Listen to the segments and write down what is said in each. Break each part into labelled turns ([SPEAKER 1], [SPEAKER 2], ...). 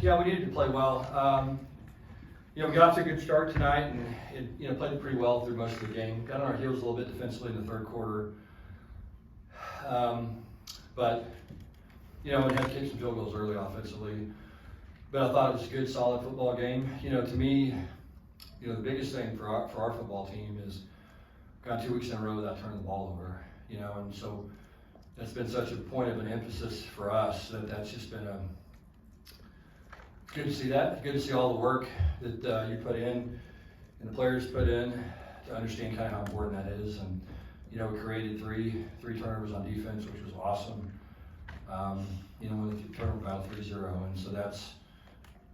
[SPEAKER 1] Yeah, we needed to play well. We got off to a good start tonight and played pretty well through most of the game. Got on our heels a little bit defensively in the third quarter. But we had to kick some field goals early offensively. But I thought it was a good, solid football game. To me, the biggest thing for our football team is gone 2 weeks in a row without turning the ball over. And so that's been such a point of an emphasis for us that's just been good to see that. Good to see all the work that you put in and the players put in to understand kind of how important that is. And we created three turnovers on defense, which was awesome. With the turnover battle 3-0, and so that's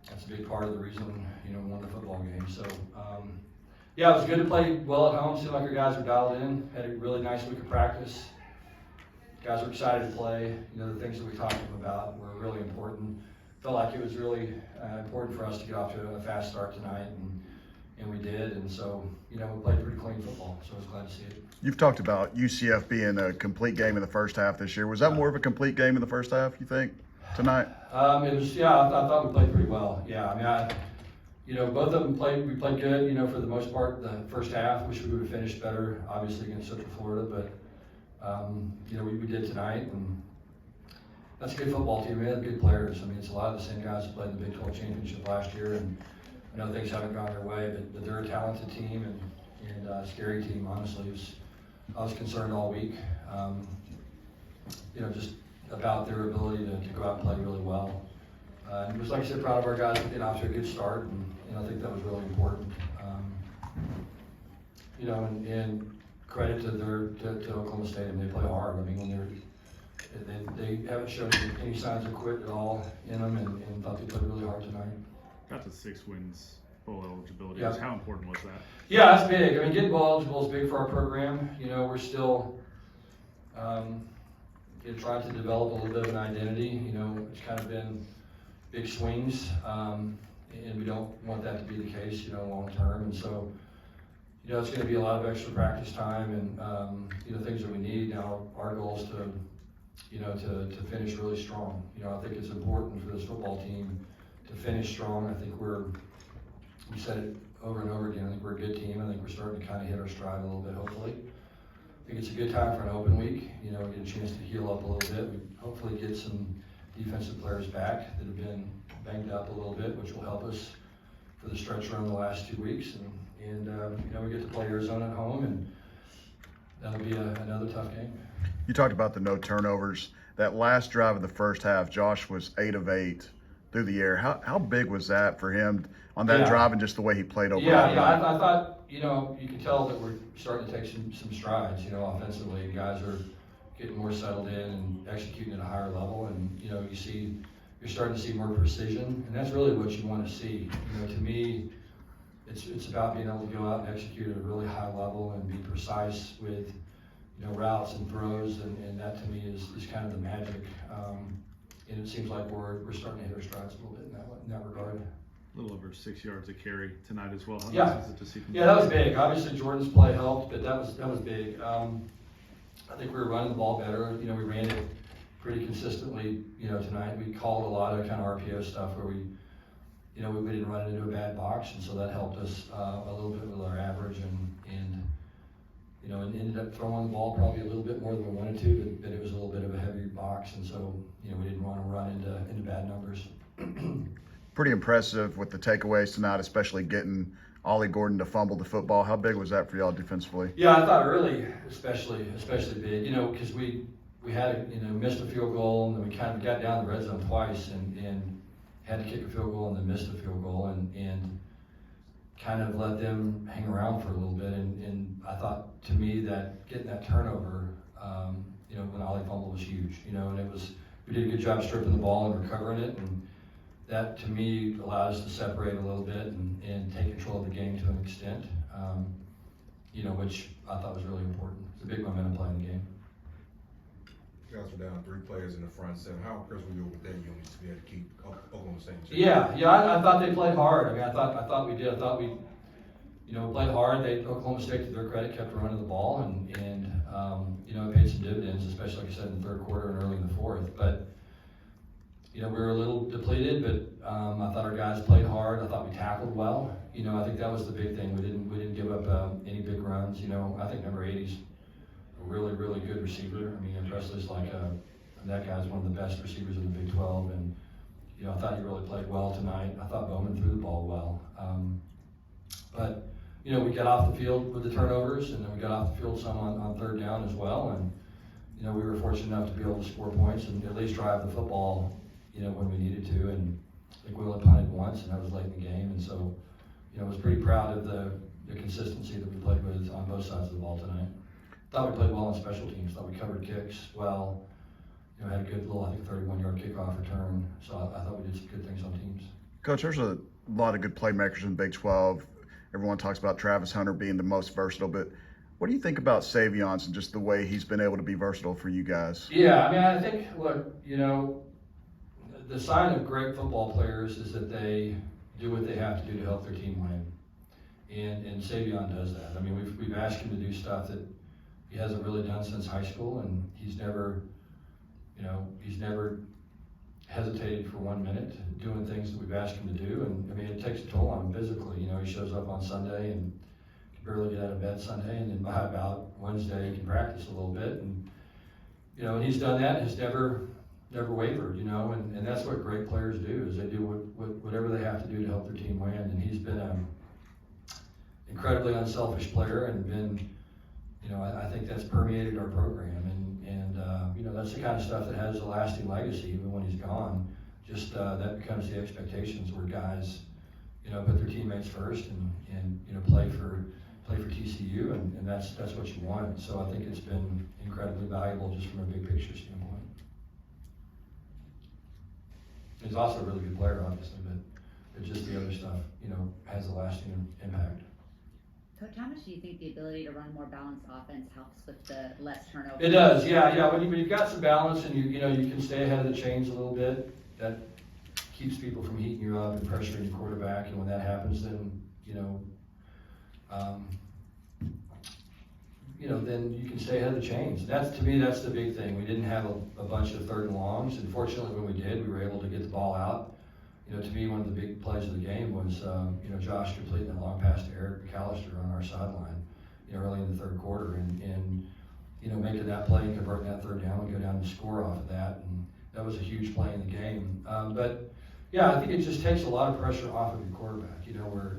[SPEAKER 1] a big part of the reason we won the football game. So it was good to play well at home. Seemed like our guys were dialed in. Had a really nice week of practice. Guys were excited to play. The things that we talked to them about were really important. Felt like it was really important for us to get off to a fast start tonight, and we did. And so, we played pretty clean football, so I was glad to see it.
[SPEAKER 2] You've talked about UCF being a complete game in the first half this year. Was that more of a complete game in the first half, you think, tonight?
[SPEAKER 1] It was, I thought we played pretty well. Yeah, both of them we played good, for the most part, the first half. Wish we would have finished better, obviously, against Central Florida, but, we did tonight, and that's a good football team. We have good players. It's a lot of the same guys who played in the Big 12 championship last year, and I know things haven't gone their way, but they're a talented team and a scary team, honestly. I was concerned all week, just about their ability to go out and play really well. And it was, like I said, proud of our guys for getting off to a good start, and I think that was really important. And credit to Oklahoma State. They play hard. When they haven't shown any signs of quit at all in them, and thought they played really hard tonight.
[SPEAKER 3] Got to 6 wins, bowl eligibility.
[SPEAKER 1] Yeah.
[SPEAKER 3] How important was that?
[SPEAKER 1] Yeah, that's big. Getting bowl eligible is big for our program. We're still trying to develop a little bit of an identity. It's kind of been big swings, and we don't want that to be the case, long term. And so, it's going to be a lot of extra practice time and things that we need. Now, our goal is to finish really strong. I think it's important for this football team to finish strong. I think we said it over and over again. I think we're a good team. I think we're starting to kind of hit our stride a little bit, hopefully. I think it's a good time for an open week. Get a chance to heal up a little bit. We hopefully get some defensive players back that have been banged up a little bit, which will help us for the stretch run the last 2 weeks. And we get to play Arizona at home, and that'll be another tough game.
[SPEAKER 2] You talked about the no turnovers. That last drive of the first half, Josh was 8 of 8 through the air. How big was that for him on that drive and just the way he played overall?
[SPEAKER 1] Yeah. I thought, you can tell that we're starting to take some strides, offensively. Guys are getting more settled in and executing at a higher level, and, you're starting to see more precision, and that's really what you want to see. To me, it's about being able to go out and execute at a really high level and be precise with, routes and throws, and that to me is kind of the magic. And it seems like we're starting to hit our strides a little bit in that regard.
[SPEAKER 3] A little over 6 yards a carry tonight as well. How
[SPEAKER 1] Yeah.
[SPEAKER 3] nice is it to see
[SPEAKER 1] Yeah, that was big. Obviously, Jordan's play helped, but that was big. I think we were running the ball better. We ran it pretty consistently. Tonight we called a lot of kind of RPO stuff where we didn't run it into a bad box, and so that helped us a little bit with our average, and ended up throwing the ball probably a little bit more than we wanted to, but it was a little bit of a heavier box, and so we didn't want to run into bad numbers.
[SPEAKER 2] Pretty impressive with the takeaways tonight, especially getting Ollie Gordon to fumble the football. How big was that for y'all defensively?
[SPEAKER 1] Yeah, I thought early, especially big. Because we had missed a field goal, and then we kind of got down the red zone twice, and had to kick a field goal and then missed a field goal, and kind of let them hang around for a little bit. And I thought, to me, that getting that turnover, when Ollie fumbled was huge. And we did a good job stripping the ball and recovering it, and that to me allowed us to separate a little bit and take control of the game to an extent, which I thought was really important. It's a big momentum play in the game.
[SPEAKER 4] You guys were down 3 players in the front seven. How impressed were you with that unit to be able to keep Oklahoma State?
[SPEAKER 1] Yeah, I thought they played hard. I thought we did. I thought we, played hard. Oklahoma State, to their credit, kept running the ball, and it paid some dividends, especially like I said in the third quarter and early in the fourth. But we were a little depleted, but I thought our guys played hard. I thought we tackled well. I think that was the big thing. We didn't give up any big runs. I think number 80's a really, really good receiver. I mean, Presley's like that guy's one of the best receivers in the Big 12, and I thought he really played well tonight. I thought Bowman threw the ball well. But we got off the field with the turnovers, and then we got off the field some on third down as well, and we were fortunate enough to be able to score points and at least drive the football, when we needed to. And I think we only punted once, and that was late in the game. And so, I was pretty proud of the consistency that we played with on both sides of the ball tonight. Thought we played well on special teams. Thought we covered kicks well. Had a good little, I think, 31-yard kickoff return. So I thought we did some good things on teams.
[SPEAKER 2] Coach, there's a lot of good playmakers in the Big 12. Everyone talks about Travis Hunter being the most versatile, but what do you think about Savion's and just the way he's been able to be versatile for you guys?
[SPEAKER 1] Yeah, I mean, I think, look, the sign of great football players is that they do what they have to do to help their team win. And Savion does that. I mean, we've asked him to do stuff that he hasn't really done since high school, and he's never hesitated for 1 minute doing things that we've asked him to do. And I mean, it takes a toll on him physically. He shows up on Sunday and can barely get out of bed Sunday, and then by about Wednesday he can practice a little bit. And and he's done that and has never wavered. And that's what great players do, is they do whatever they have to do to help their team win. And he's been an incredibly unselfish player, and been, I think that's permeated our program. And that's the kind of stuff that has a lasting legacy even when he's gone. Just that becomes the expectations, where guys, put their teammates first and play for TCU, and that's what you want. So I think it's been incredibly valuable just from a big picture standpoint. He's also a really good player, obviously, but just the other stuff, has a lasting impact.
[SPEAKER 5] Coach, how much do you think the ability to run a more balanced offense helps with the less turnover?
[SPEAKER 1] It does, yeah. When you've got some balance and you can stay ahead of the chains a little bit, that keeps people from heating you up and pressuring your quarterback. And when that happens, then then you can stay ahead of the chains. To me, that's the big thing. We didn't have a bunch of third and longs, and fortunately, when we did, we were able to get the ball out. To me, one of the big plays of the game was, Josh completing a long pass to Eric McAllister on our sideline, early in the third quarter, and making that play and converting that third down and go down and score off of that. And that was a huge play in the game. But yeah, I think it just takes a lot of pressure off of your quarterback,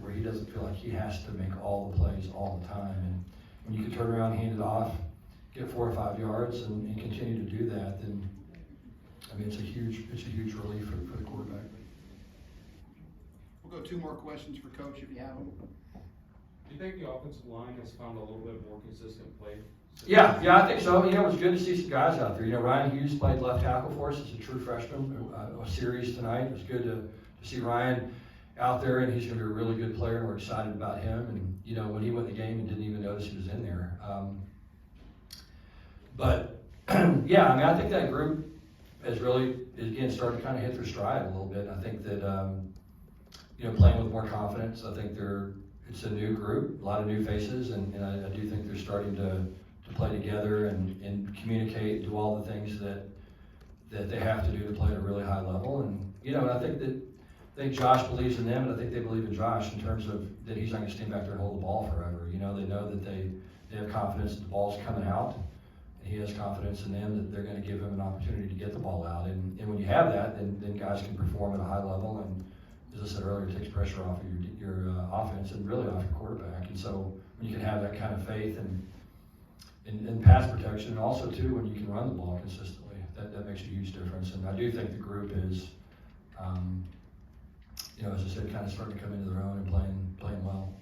[SPEAKER 1] where he doesn't feel like he has to make all the plays all the time. And when you can turn around, hand it off, get 4 or 5 yards, and continue to do that, then I mean, it's a huge relief for the quarterback.
[SPEAKER 6] We'll go 2 more questions for Coach if you have them.
[SPEAKER 7] Do you think the offensive line has found a little bit more consistent play?
[SPEAKER 1] Yeah, I think so. It was good to see some guys out there. Ryan Hughes played left tackle for us as a true freshman, a series tonight. It was good to see Ryan out there, and he's going to be a really good player, and we're excited about him. And, when he went in the game and didn't even notice he was in there. But, yeah, I mean, I think that group has really, again, started to kind of hit their stride a little bit. I think that, playing with more confidence. I think it's a new group, a lot of new faces, and I do think they're starting to play together and communicate, do all the things that they have to do to play at a really high level. And, I think Josh believes in them, and I think they believe in Josh in terms of that he's not going to stand back there and hold the ball forever. They know that they have confidence that the ball's coming out, and he has confidence in them that they're going to give him an opportunity to get the ball out. And when you have that, then guys can perform at a high level. And as I said earlier, it takes pressure off of your offense and really off your quarterback. And so when you can have that kind of faith and pass protection, and also too when you can run the ball consistently, that makes a huge difference. And I do think the group is, as I said, kind of starting to come into their own and playing well.